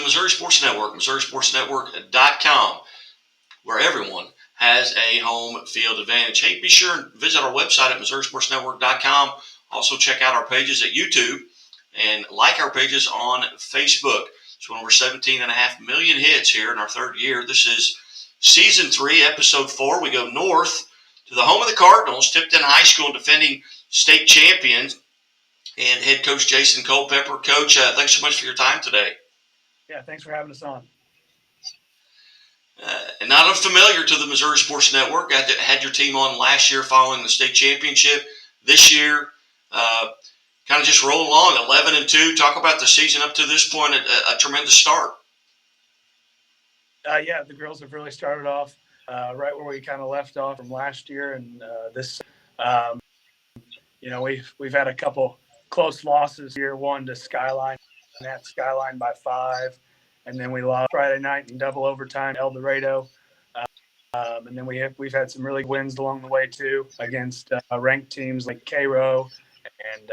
Missouri Sports Network, MissouriSportsNetwork.com, where everyone has a home field advantage. Hey, be sure and visit our website at MissouriSportsNetwork.com. Also, check out our pages at YouTube and like our pages on Facebook. It's one over 17.5 million hits here in our third year. This is Season 3, Episode 4. We go north to the home of the Cardinals, Tipton High School, defending state champions, and head coach Jason Culpepper. Coach, thanks so much for your time today. Yeah, thanks for having us on. And not unfamiliar to the Missouri Sports Network. I had your team on last year following the state championship. This year, kind of just roll along, 11-2. Talk about the season up to this point, a tremendous start. Yeah, the girls have really started off right where we kind of left off from last year, and this, we've had a couple close losses here. One to Skyline, at Skyline by 5, and then we lost Friday night in double overtime, El Dorado. And then we've had some really good wins along the way too against ranked teams like Cairo and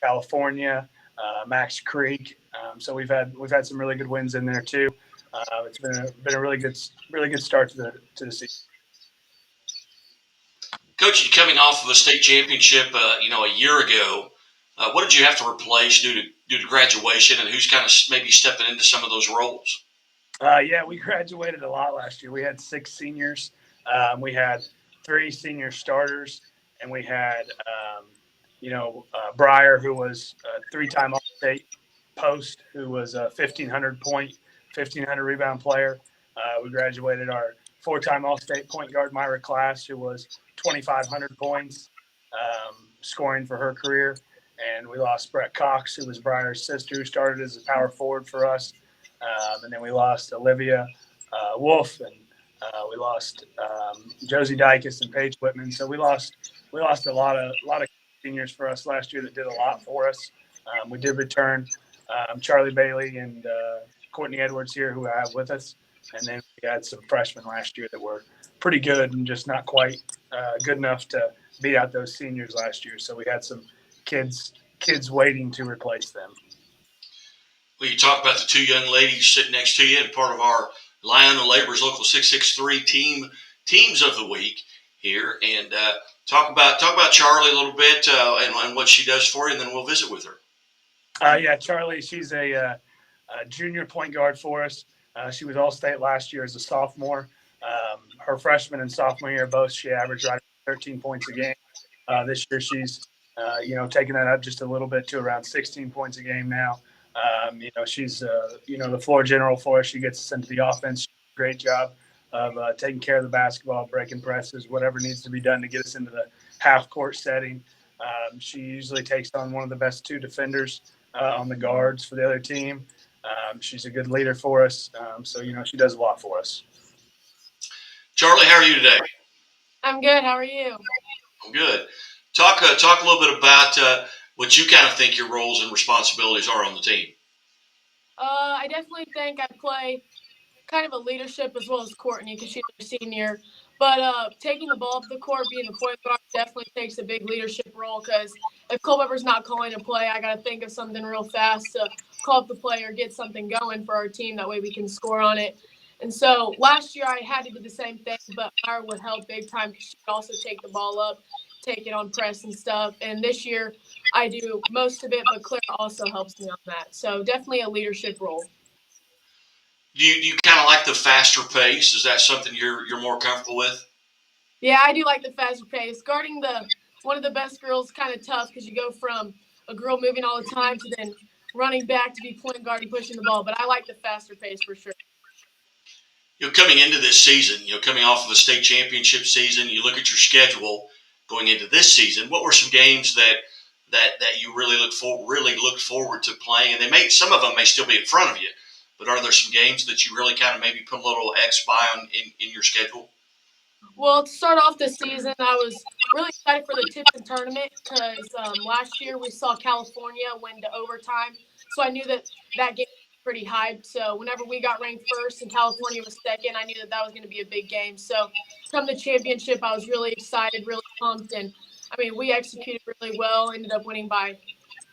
California, Max Creek. So we've had some really good wins in there too. It's been a really good start to the season. Coach, you coming off of a state championship, a year ago. What did you have to replace due to graduation, and who's kind of maybe stepping into some of those roles? Yeah, we graduated a lot last year. We had 6 seniors. We had 3 senior starters, and we had, Breyer, who was a 3-time All-State post, who was a 1,500 rebound player. We graduated our 4-time All-State point guard, Myra Class, who was 2,500 points, scoring for her career. And we lost Brett Cox, who was Breyer's sister, who started as a power forward for us. And then we lost Olivia Wolf, and we lost Josie Dykes and Paige Whitman. So we lost a lot of seniors for us last year that did a lot for us. We did return Charlie Bailey and Courtney Edwards here, who I have with us, and then we had some freshmen last year that were pretty good and just not quite good enough to beat out those seniors last year. So we had some kids waiting to replace them. Well, you talk about the 2 young ladies sitting next to you and part of our LiUNA Labor's Local 663 teams of the week here, and talk about Charlie a little bit and what she does for you, and then we'll visit with her. Yeah, Charlie, she's a junior point guard for us. She was All-State last year as a sophomore. Her freshman and sophomore year both, she averaged right 13 points a game. This year she's taking that up just a little bit to around 16 points a game now. She's the floor general for us. She gets us into the offense. She does a great job of taking care of the basketball, breaking presses, whatever needs to be done to get us into the half-court setting. She usually takes on one of the best 2 defenders on the guards for the other team. She's a good leader for us. So she does a lot for us. Charlie, how are you today? I'm good. How are you? I'm good. Talk a little bit about what you kind of think your roles and responsibilities are on the team. I definitely think I play kind of a leadership as well as Courtney because she's a senior. But taking the ball up the court, being the point guard, definitely takes a big leadership role because if Culpepper's not calling a play, I got to think of something real fast to call up the play or get something going for our team. That way we can score on it. And so last year I had to do the same thing, but Myra would help big time because she could also take the ball up, take it on press and stuff. And this year I do most of it, but Claire also helps me on that. So definitely a leadership role. Do you kind of like the faster pace? Is that something you're more comfortable with? Yeah, I do like the faster pace. Guarding one of the best girls kind of tough because you go from a girl moving all the time to then running back to be point guard and pushing the ball. But I like the faster pace for sure. Coming into this season, coming off of a state championship season, you look at your schedule going into this season. What were some games that you really looked forward to playing? And some of them may still be in front of you, but are there some games that you really kind of maybe put a little X by on in your schedule? Well, to start off this season, I was really excited for the Tipton tournament because last year we saw California win to overtime. So I knew that game was pretty hyped. So whenever we got ranked first and California was second, I knew that was going to be a big game. So come the championship, I was really excited, really pumped. And, we executed really well, ended up winning by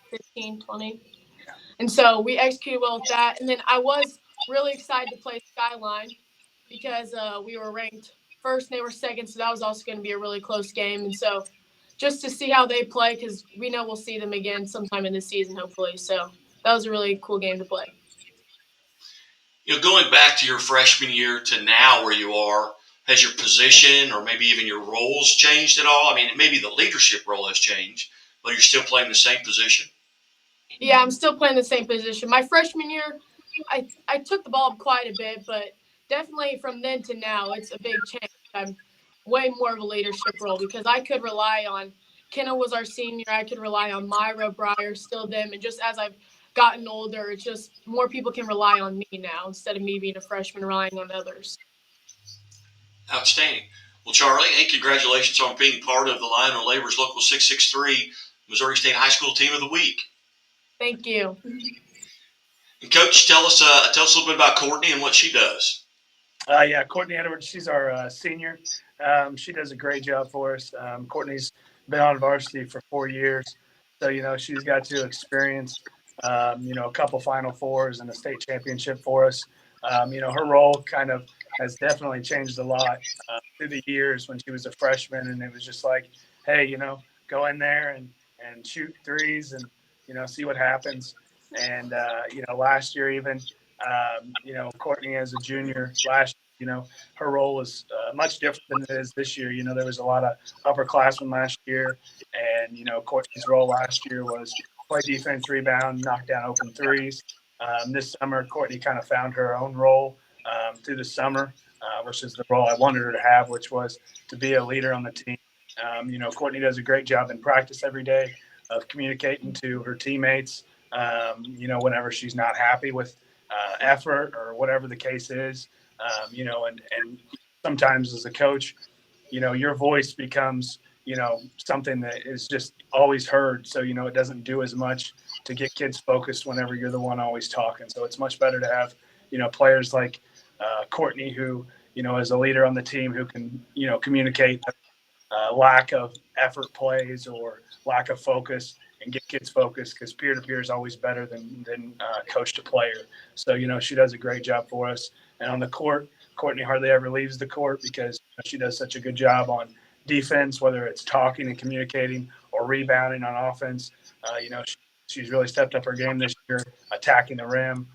15, 20. And so we executed well with that. And then I was really excited to play Skyline because we were ranked first and they were second, so that was also going to be a really close game. And so just to see how they play, because we know we'll see them again sometime in this season, hopefully. So that was a really cool game to play. Going back to your freshman year to now where you are, has your position or maybe even your roles changed at all? I mean, maybe the leadership role has changed, but you're still playing the same position. Yeah, I'm still playing the same position. My freshman year, I took the ball up quite a bit, but definitely from then to now, it's a big change. I'm way more of a leadership role because I could rely on Kenna was our senior. I could rely on Myra, Breyer, still them, and just as I've gotten older, it's just more people can rely on me now instead of me being a freshman relying on others. Outstanding. Well, Charlie, hey, congratulations on being part of the LiUNA Labor's Local 663 Missouri State High School Team of the Week. Thank you. And Coach, tell us a little bit about Courtney and what she does. Yeah, Courtney Edwards, she's our senior. She does a great job for us. Courtney's been on varsity for 4 years, so she's got to experience a couple Final Fours and a state championship for us. Her role kind of has definitely changed a lot through the years when she was a freshman, and it was just like, hey, go in there and shoot threes and see what happens. And last year even. Courtney as a junior last year, her role was much different than it is this year. There was a lot of upperclassmen last year, and Courtney's role last year was play defense, rebound, knock down open threes. This summer, Courtney kind of found her own role through the summer versus the role I wanted her to have, which was to be a leader on the team. Courtney does a great job in practice every day of communicating to her teammates. Whenever she's not happy with effort or whatever the case is, and sometimes as a coach, your voice becomes, something that is just always heard. So, it doesn't do as much to get kids focused whenever you're the one always talking. So it's much better to have, players like Courtney who, is a leader on the team who can, communicate lack of effort plays or lack of focus and get kids focused, because peer to peer is always better than coach to player. So she does a great job for us. And on the court, Courtney hardly ever leaves the court because she does such a good job on defense, whether it's talking and communicating or rebounding on offense. She's really stepped up her game this year, attacking the rim.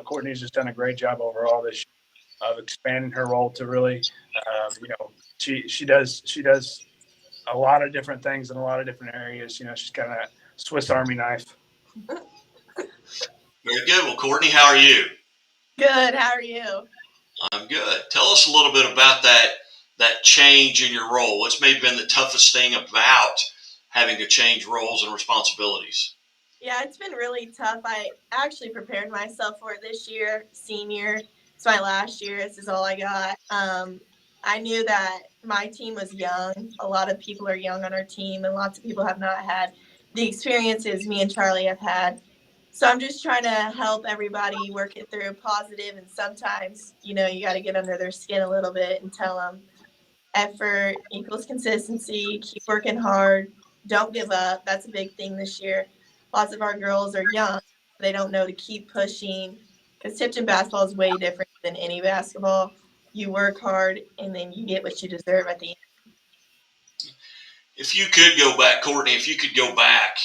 Courtney's just done a great job overall this year of expanding her role to really, she does a lot of different things in a lot of different areas. She's kind of that Swiss Army knife. Very good. Well, Courtney, how are you? Good. How are you? I'm good. Tell us a little bit about that change in your role. What's maybe been the toughest thing about having to change roles and responsibilities? Yeah, it's been really tough. I actually prepared myself for it this year, senior. It's my last year. This is all I got. I knew that my team was young. A lot of people are young on our team, and lots of people have not had the experiences me and Charlie have had. So I'm just trying to help everybody work it through positive, and sometimes, you got to get under their skin a little bit and tell them effort equals consistency, keep working hard, don't give up. That's a big thing this year. Lots of our girls are young. They don't know to keep pushing, because Tipton basketball is way different than any basketball. You work hard and then you get what you deserve at the end. If you could go back, Courtney, if you could go back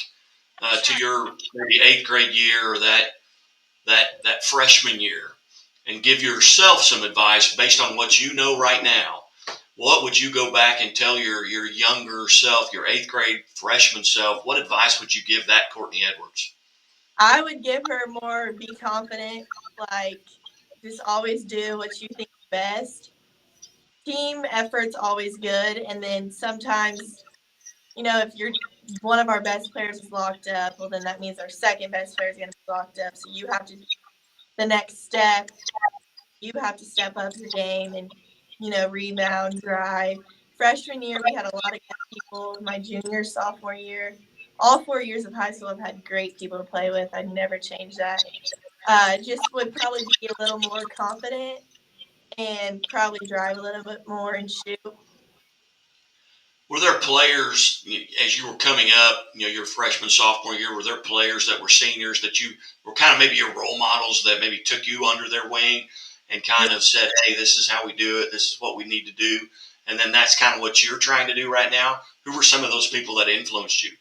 to your maybe 8th grade year or that freshman year and give yourself some advice based on what you know right now, what would you go back and tell your younger self, your 8th grade freshman self? What advice would you give that Courtney Edwards? I would give her more be confident, like just always do what you think is best. Team effort's always good, and then sometimes, if you're one of our best players is locked up, well then that means our second best player is going to be locked up. So you have to the next step. You have to step up your game and rebound, drive. Freshman year we had a lot of good people. My junior, sophomore year, all 4 years of high school, I've had great people to play with. I'd never change that. Just would probably be a little more confident and probably drive a little bit more and shoot. Were there players as you were coming up, your freshman, sophomore year, were there players that were seniors that you were kind of maybe your role models that maybe took you under their wing and kind of said, hey, this is how we do it. This is what we need to do. And then that's kind of what you're trying to do right now. Who were some of those people that influenced you?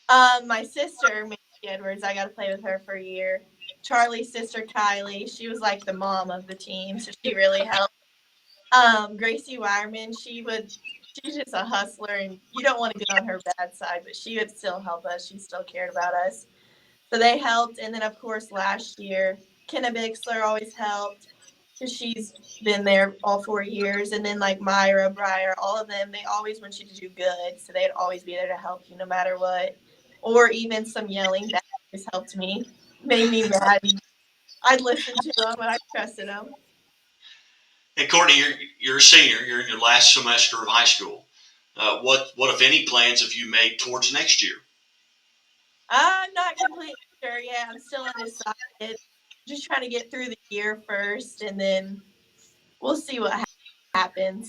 My sister, Mary Edwards, I got to play with her for a year. Charlie's sister, Kylie, she was like the mom of the team, so she really helped. Gracie Wireman, she's just a hustler, and you don't want to get on her bad side, but she would still help us. She still cared about us. So they helped. And then, of course, last year, Kenna Bixler always helped because she's been there all 4 years. And then, like Myra, Breyer, all of them, they always want you to do good. So they'd always be there to help you no matter what. Or even some yelling that always helped me, made me mad. I'd listen to them and I trusted them. And Courtney, you're a senior. You're in your last semester of high school. What, if any, plans have you made towards next year? I'm not completely sure yet. I'm still undecided. Just trying to get through the year first, and then we'll see what happens.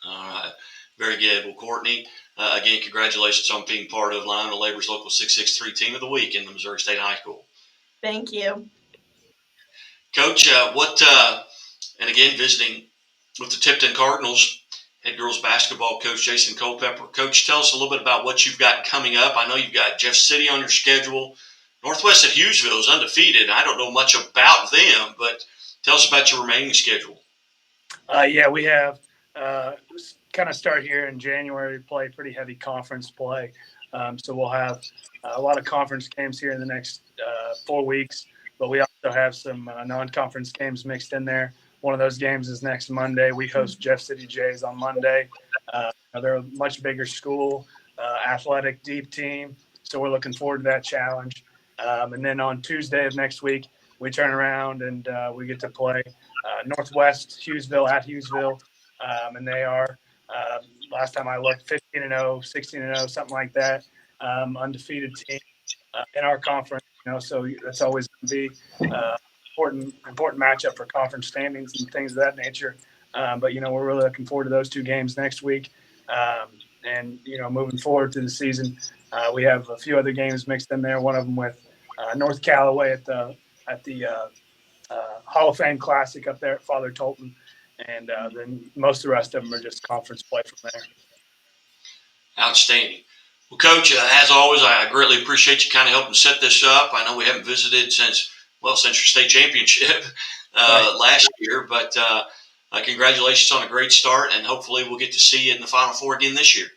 All right. Very good. Well, Courtney, again, congratulations on being part of LiUNA Labor's Local 663 Team of the Week in the Missouri State High School. Thank you. Coach, and again, visiting with the Tipton Cardinals, head girls basketball coach Jason Culpepper. Coach, tell us a little bit about what you've got coming up. I know you've got Jeff City on your schedule. Northwest at Hughesville is undefeated. I don't know much about them, but tell us about your remaining schedule. Yeah, we have kind of start here in January, play pretty heavy conference play. So we'll have a lot of conference games here in the next 4 weeks, but we also have some non-conference games mixed in there. One of those games is next Monday. We host Jeff City Jays on Monday. They're a much bigger school, athletic, deep team, so we're looking forward to that challenge. And then on Tuesday of next week, we turn around and we get to play Northwest Hughesville at Hughesville, and they are last time I looked 15-0, 16-0, something like that, undefeated team in our conference. So that's always going to be important matchup for conference standings and things of that nature. But we're really looking forward to those 2 games next week, and moving forward to the season, we have a few other games mixed in there. One of them with North Callaway at the Hall of Fame Classic up there at Father Tolton, and then most of the rest of them are just conference play from there. Outstanding. Well, Coach, as always, I greatly appreciate you kind of helping set this up. I know we haven't visited since your state championship last year, but congratulations on a great start, and hopefully we'll get to see you in the Final Four again this year.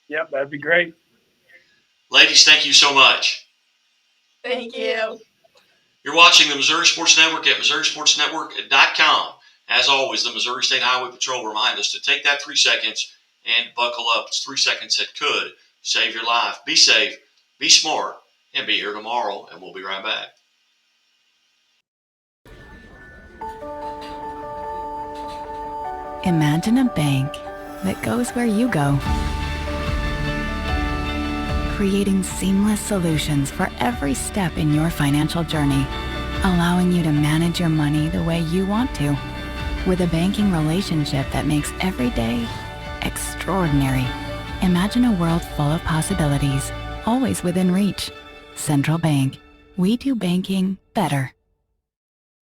Yep, that'd be great. Ladies, thank you so much. Thank you. You're watching the Missouri Sports Network at MissouriSportsNetwork.com. As always, the Missouri State Highway Patrol reminds us to take that 3 seconds and buckle up. It's 3 seconds that could save your life. Be safe, be smart, and be here tomorrow, and we'll be right back. Imagine a bank that goes where you go, creating seamless solutions for every step in your financial journey, allowing you to manage your money the way you want to, with a banking relationship that makes every day extraordinary. Imagine a world full of possibilities, always within reach. Central Bank. We do banking better.